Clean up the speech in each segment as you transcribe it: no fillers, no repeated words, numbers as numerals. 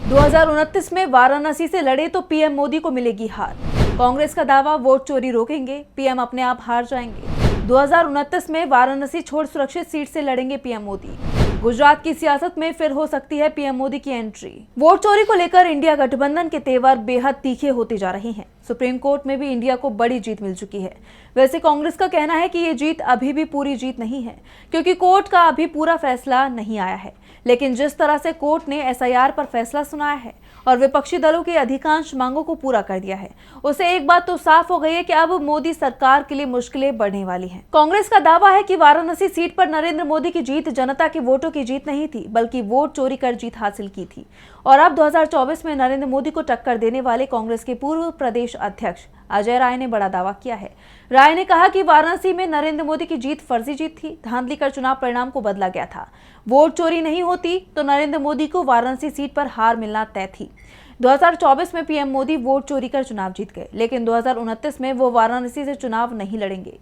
2029 में वाराणसी से लड़े तो पीएम मोदी को मिलेगी हार। कांग्रेस का दावा, वोट चोरी रोकेंगे, पीएम अपने आप हार जाएंगे। 2029 में वाराणसी छोड़ सुरक्षित सीट से लड़ेंगे पीएम मोदी। गुजरात की सियासत में फिर हो सकती है पीएम मोदी की एंट्री। वोट चोरी को लेकर इंडिया गठबंधन के तेवर बेहद तीखे होते जा रहे हैं। सुप्रीम कोर्ट में भी इंडिया को बड़ी जीत मिल चुकी है। वैसे कांग्रेस का कहना है कि ये जीत अभी भी पूरी जीत नहीं है, क्योंकि कोर्ट का अभी पूरा फैसला नहीं आया है। लेकिन जिस तरह से कोर्ट ने एसआईआर पर फैसला सुनाया है और विपक्षी दलों की अधिकांश मांगों को पूरा कर दिया है, उससे एक बात तो साफ हो गई है कि अब मोदी सरकार के लिए मुश्किलें बढ़ने वाली हैं। कांग्रेस का दावा है कि वाराणसी सीट पर नरेंद्र मोदी की जीत जनता के वोटों की जीत नहीं थी, बल्कि वोट चोरी कर जीत हासिल की थी। और अब 2024 में नरेंद्र मोदी को टक्कर देने वाले कांग्रेस के पूर्व प्रदेश अध्यक्ष अजय राय ने बड़ा दावा किया है। राय ने कहा कि वाराणसी में नरेंद्र मोदी की जीत फर्जी जीत थी, धांधली कर चुनाव परिणाम को बदला गया था। वोट चोरी नहीं होती तो नरेंद्र मोदी को वाराणसी सीट पर हार मिलना तय थी। 2024 में पीएम मोदी वोट चोरी कर चुनाव जीत गए, लेकिन 2029 में वो वाराणसी से चुनाव नहीं लड़ेंगे,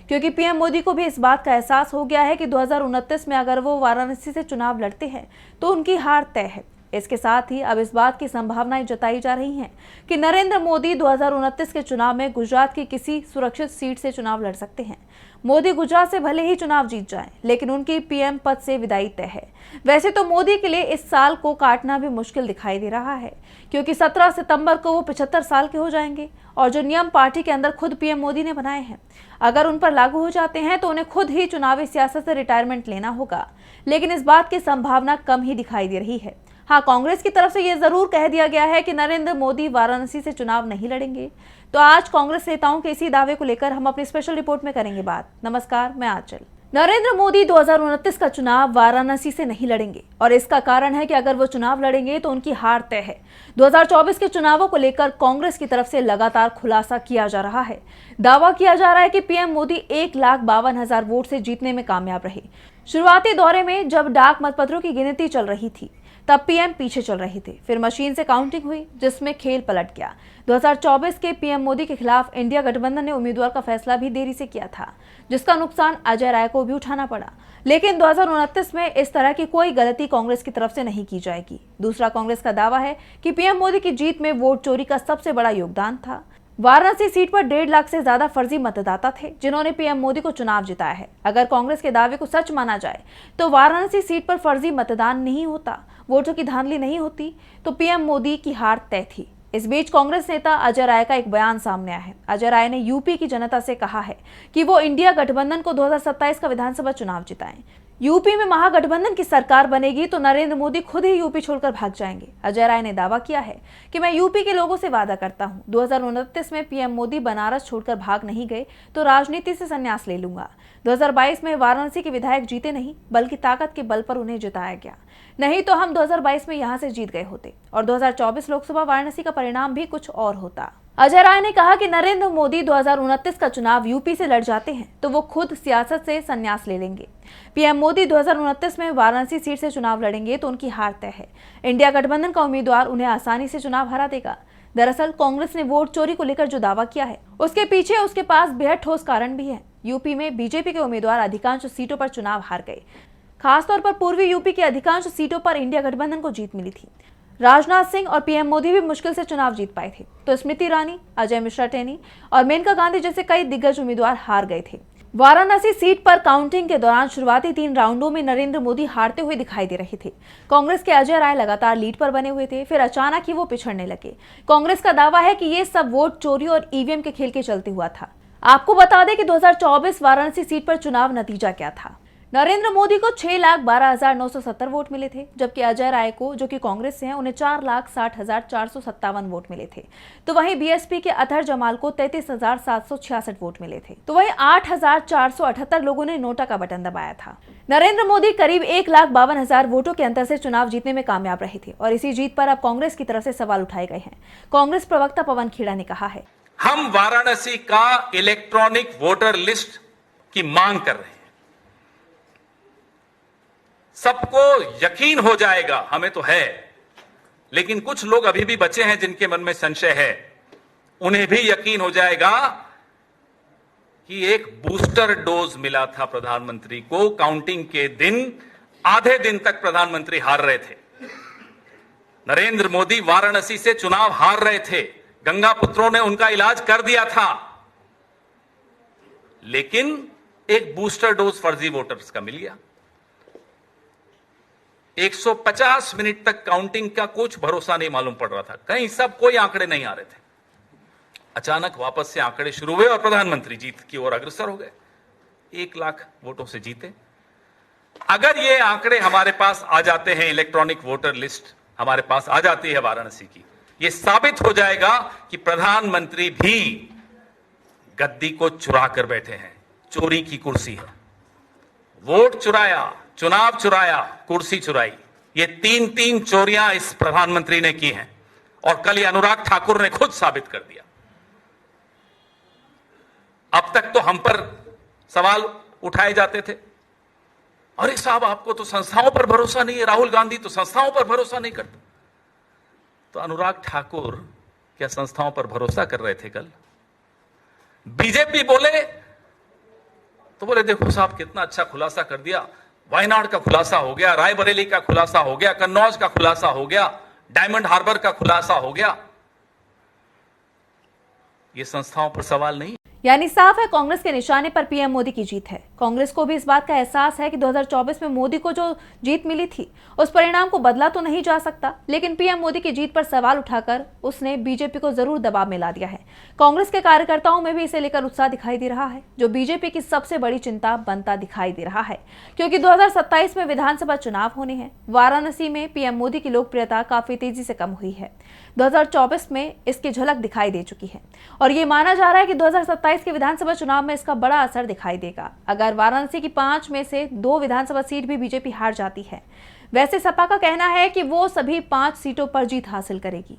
क्योंकि पीएम मोदी को भी इस बात का एहसास हो गया है कि 2029 में अगर वो वाराणसी से चुनाव लड़ते हैं तो उनकी हार तय है। इसके साथ ही अब इस बात की संभावनाएं जताई जा रही हैं कि नरेंद्र मोदी 2029 के चुनाव में गुजरात की किसी सुरक्षित सीट से चुनाव लड़ सकते हैं। मोदी गुजरात से भले ही चुनाव जीत जाएं, लेकिन उनकी पीएम पद से विदाई तय है। वैसे तो मोदी के लिए इस साल को काटना भी मुश्किल दिखाई दे रहा है, क्योंकि 17 सितंबर को वो 75 साल के हो जाएंगे और जो नियम पार्टी के अंदर खुद पीएम मोदी ने बनाए हैं, अगर उन पर लागू हो जाते हैं तो उन्हें खुद ही चुनावी सियासत से रिटायरमेंट लेना होगा। लेकिन इस बात की संभावना कम ही दिखाई दे रही है। हाँ, कांग्रेस की तरफ से यह जरूर कह दिया गया है कि नरेंद्र मोदी वाराणसी से चुनाव नहीं लड़ेंगे। तो आज कांग्रेस नेताओं के इसी दावे को लेकर हम अपनी स्पेशल रिपोर्ट में करेंगे बात। नमस्कार, मैं आंचल। नरेंद्र मोदी 2029 का चुनाव वाराणसी से नहीं लड़ेंगे और इसका कारण है कि अगर वो चुनाव लड़ेंगे तो उनकी हार तय है। 2024 के चुनावों को लेकर कांग्रेस की तरफ से लगातार खुलासा किया जा रहा है। दावा किया जा रहा है कि पीएम मोदी 1,52,000 वोट से जीतने में कामयाब रहे। शुरुआती दौरे में जब डाक मतपत्रों की गिनती चल रही थी तब पीएम पीछे चल रहे थे, फिर मशीन से काउंटिंग हुई जिसमें खेल पलट गया। 2024 के पीएम मोदी के खिलाफ इंडिया गठबंधन ने उम्मीदवार का फैसला भी देरी से किया था, जिसका नुकसान अजय राय को भी उठाना पड़ा। लेकिन 2029 में इस तरह की कोई गलती कांग्रेस की तरफ से नहीं की जाएगी। दूसरा, कांग्रेस का दावा है कि पीएम मोदी की जीत में वोट चोरी का सबसे बड़ा योगदान था। वाराणसी सीट पर 1.5 लाख से ज्यादा फर्जी मतदाता थे जिन्होंने पीएम मोदी को चुनाव जिताया है। अगर कांग्रेस के दावे को सच माना जाए तो वाराणसी सीट पर फर्जी मतदान नहीं होता, वोटों की धांधली नहीं होती, तो पीएम मोदी की हार तय थी। इस बीच कांग्रेस नेता अजय राय का एक बयान सामने आया है। अजय राय ने यूपी की जनता से कहा है कि वो इंडिया गठबंधन को 2027 का विधानसभा चुनाव जिताएं। यूपी में महागठबंधन की सरकार बनेगी तो नरेंद्र मोदी खुद ही यूपी छोड़कर भाग जाएंगे। अजय राय ने दावा किया है कि मैं यूपी के लोगों से वादा करता हूं, 2029 में पीएम मोदी बनारस छोड़कर भाग नहीं गए तो राजनीति से संन्यास ले लूंगा। 2022 में वाराणसी के विधायक जीते नहीं, बल्कि ताकत के बल पर उन्हें जिताया गया। नहीं तो हम 2022 में यहां से जीत गए होते और 2024 लोकसभा वाराणसी का परिणाम भी कुछ और होता। अजय राय ने कहा कि नरेंद्र मोदी 2029 का चुनाव यूपी से लड़ जाते हैं तो वो खुद सियासत से संन्यास ले लेंगे। पीएम मोदी 2029 में वाराणसी सीट से चुनाव लड़ेंगे तो उनकी हार तय है। इंडिया गठबंधन का उम्मीदवार उन्हें आसानी से चुनाव हरा देगा। दरअसल कांग्रेस ने वोट चोरी को लेकर जो दावा किया है उसके पीछे उसके पास बेहद ठोस कारण भी है। यूपी में बीजेपी के उम्मीदवार अधिकांश सीटों पर चुनाव हार गए। खासतौर पर पूर्वी यूपी की अधिकांश सीटों पर इंडिया गठबंधन को जीत मिली थी। राजनाथ सिंह और पीएम मोदी भी मुश्किल से चुनाव जीत पाए थे, तो स्मृति ईरानी, अजय मिश्रा टेनी और मेनका गांधी जैसे कई दिग्गज उम्मीदवार हार गए थे। वाराणसी सीट पर काउंटिंग के दौरान शुरुआती 3 राउंडों में नरेंद्र मोदी हारते हुए दिखाई दे रहे थे। कांग्रेस के अजय राय लगातार लीड पर बने हुए थे, फिर अचानक ही वो पिछड़ने लगे। कांग्रेस का दावा है कि ये सब वोट चोरी और ईवीएम के खेल के चलते हुआ था। आपको बता दें कि 2024 वाराणसी सीट पर चुनाव नतीजा क्या था। नरेंद्र मोदी को 6,12,970 वोट मिले थे, जबकि अजय राय को, जो कि कांग्रेस से हैं, उन्हें 4,60,457 वोट मिले थे। तो वहीं बीएसपी के अतहर जमाल को 33,766 वोट मिले थे। तो वहीं 8,478 लोगों ने नोटा का बटन दबाया था। नरेंद्र मोदी करीब 1,52,000 वोटों के अंतर से चुनाव जीतने में कामयाब रहे थे और इसी जीत पर अब कांग्रेस की तरफ से सवाल उठाए गए हैं। कांग्रेस प्रवक्ता पवन खेड़ा ने कहा है, हम वाराणसी का इलेक्ट्रॉनिक वोटर लिस्ट की मांग कर रहे हैं। सबको यकीन हो जाएगा, हमें तो है, लेकिन कुछ लोग अभी भी बचे हैं जिनके मन में संशय है, उन्हें भी यकीन हो जाएगा कि एक बूस्टर डोज मिला था प्रधानमंत्री को। काउंटिंग के दिन आधे दिन तक प्रधानमंत्री हार रहे थे। नरेंद्र मोदी वाराणसी से चुनाव हार रहे थे, गंगा पुत्रों ने उनका इलाज कर दिया था, लेकिन एक बूस्टर डोज फर्जी वोटर्स का मिल गया। 150 मिनट तक काउंटिंग का कुछ भरोसा नहीं मालूम पड़ रहा था, कहीं सब कोई आंकड़े नहीं आ रहे थे। अचानक वापस से आंकड़े शुरू हुए और प्रधानमंत्री जीत की ओर अग्रसर हो गए, 1 लाख वोटों से जीते। अगर ये आंकड़े हमारे पास आ जाते हैं, इलेक्ट्रॉनिक वोटर लिस्ट हमारे पास आ जाती है वाराणसी की, ये साबित हो जाएगा कि प्रधानमंत्री भी गद्दी को चुरा कर बैठे हैं। चोरी की कुर्सी है, वोट चुराया, चुनाव चुराया, कुर्सी चुराई, ये 3 चोरियां इस प्रधानमंत्री ने की हैं और कल ये अनुराग ठाकुर ने खुद साबित कर दिया। अब तक तो हम पर सवाल उठाए जाते थे, अरे साहब आपको तो संस्थाओं पर भरोसा नहीं है, राहुल गांधी तो संस्थाओं पर भरोसा नहीं करते। तो अनुराग ठाकुर क्या संस्थाओं पर भरोसा कर रहे थे कल? बीजेपी बोले तो बोले देखो साहब कितना अच्छा खुलासा कर दिया, वायनाड का खुलासा हो गया, रायबरेली का खुलासा हो गया, कन्नौज का खुलासा हो गया, डायमंड हार्बर का खुलासा हो गया। ये संस्थाओं पर सवाल नहीं। यानी साफ है कांग्रेस के निशाने पर पीएम मोदी की जीत है। कांग्रेस को भी इस बात का एहसास है कि 2024 में मोदी को जो जीत मिली थी उस परिणाम को बदला तो नहीं जा सकता, लेकिन पीएम मोदी की जीत पर सवाल उठाकर उसने बीजेपी को जरूर दबाव में ला दिया है। कांग्रेस के कार्यकर्ताओं में भी इसे लेकर उत्साह दिखाई दे रहा है, जो बीजेपी की सबसे बड़ी चिंता बनता दिखाई दे रहा है, क्योंकि 2027 में विधानसभा चुनाव होने हैं। वाराणसी में पीएम मोदी की लोकप्रियता काफी तेजी से कम हुई है, 2024 में इसकी झलक दिखाई दे चुकी है और ये माना जा रहा है कि 2027 के विधानसभा चुनाव में इसका बड़ा असर दिखाई देगा। अगर वाराणसी की 5 में से 2 विधानसभा सीट भी बीजेपी हार जाती है, वैसे सपा का कहना है कि वो सभी 5 सीटों पर जीत हासिल करेगी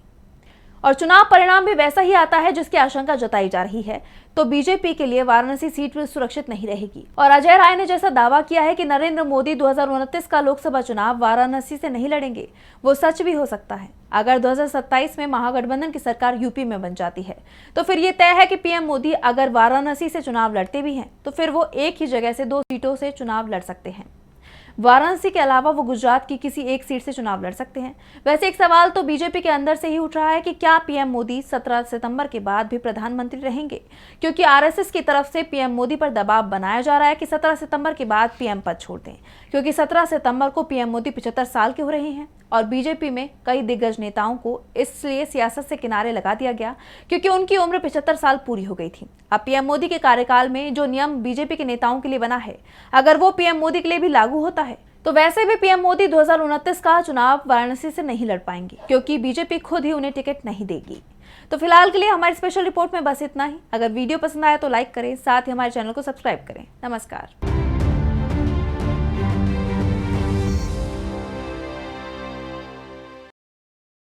और चुनाव परिणाम भी वैसा ही आता है जिसकी आशंका जताई जा रही है, तो बीजेपी के लिए वाराणसी सीट सुरक्षित नहीं रहेगी। और अजय राय ने जैसा दावा किया है कि नरेंद्र मोदी 2029 का लोकसभा चुनाव वाराणसी से नहीं लड़ेंगे, वो सच भी हो सकता है। अगर 2027 में महागठबंधन की सरकार यूपी में बन जाती है, तो फिर ये तय है कि पीएम मोदी अगर वाराणसी से चुनाव लड़ते भी हैं, तो फिर वो एक ही जगह से 2 सीटों से चुनाव लड़ सकते हैं। वाराणसी के अलावा वो गुजरात की किसी एक सीट से चुनाव लड़ सकते हैं। वैसे एक सवाल तो बीजेपी के अंदर से ही उठ रहा है कि क्या पीएम मोदी 17 सितंबर के बाद भी प्रधानमंत्री रहेंगे, क्योंकि आरएसएस की तरफ से पीएम मोदी पर दबाव बनाया जा रहा है कि 17 सितंबर के बाद पीएम पद छोड़ दें, क्योंकि 17 सितंबर को पीएम मोदी 75 साल के हो रहे हैं और बीजेपी में कई दिग्गज नेताओं को इसलिए सियासत से किनारे लगा दिया गया क्योंकि उनकी उम्र 75 साल पूरी हो गई थी। अब पीएम मोदी के कार्यकाल में जो नियम बीजेपी के नेताओं के लिए बना है, अगर वो पीएम मोदी के लिए भी लागू होता है, तो वैसे भी पीएम मोदी 2029 का चुनाव वाराणसी से नहीं लड़ पाएंगे, क्योंकि बीजेपी खुद ही उन्हें टिकट नहीं देगी। तो फिलहाल के लिए हमारी स्पेशल रिपोर्ट में बस इतना ही। अगर वीडियो पसंद आया तो लाइक करें, साथ ही हमारे चैनल को सब्सक्राइब करें। नमस्कार।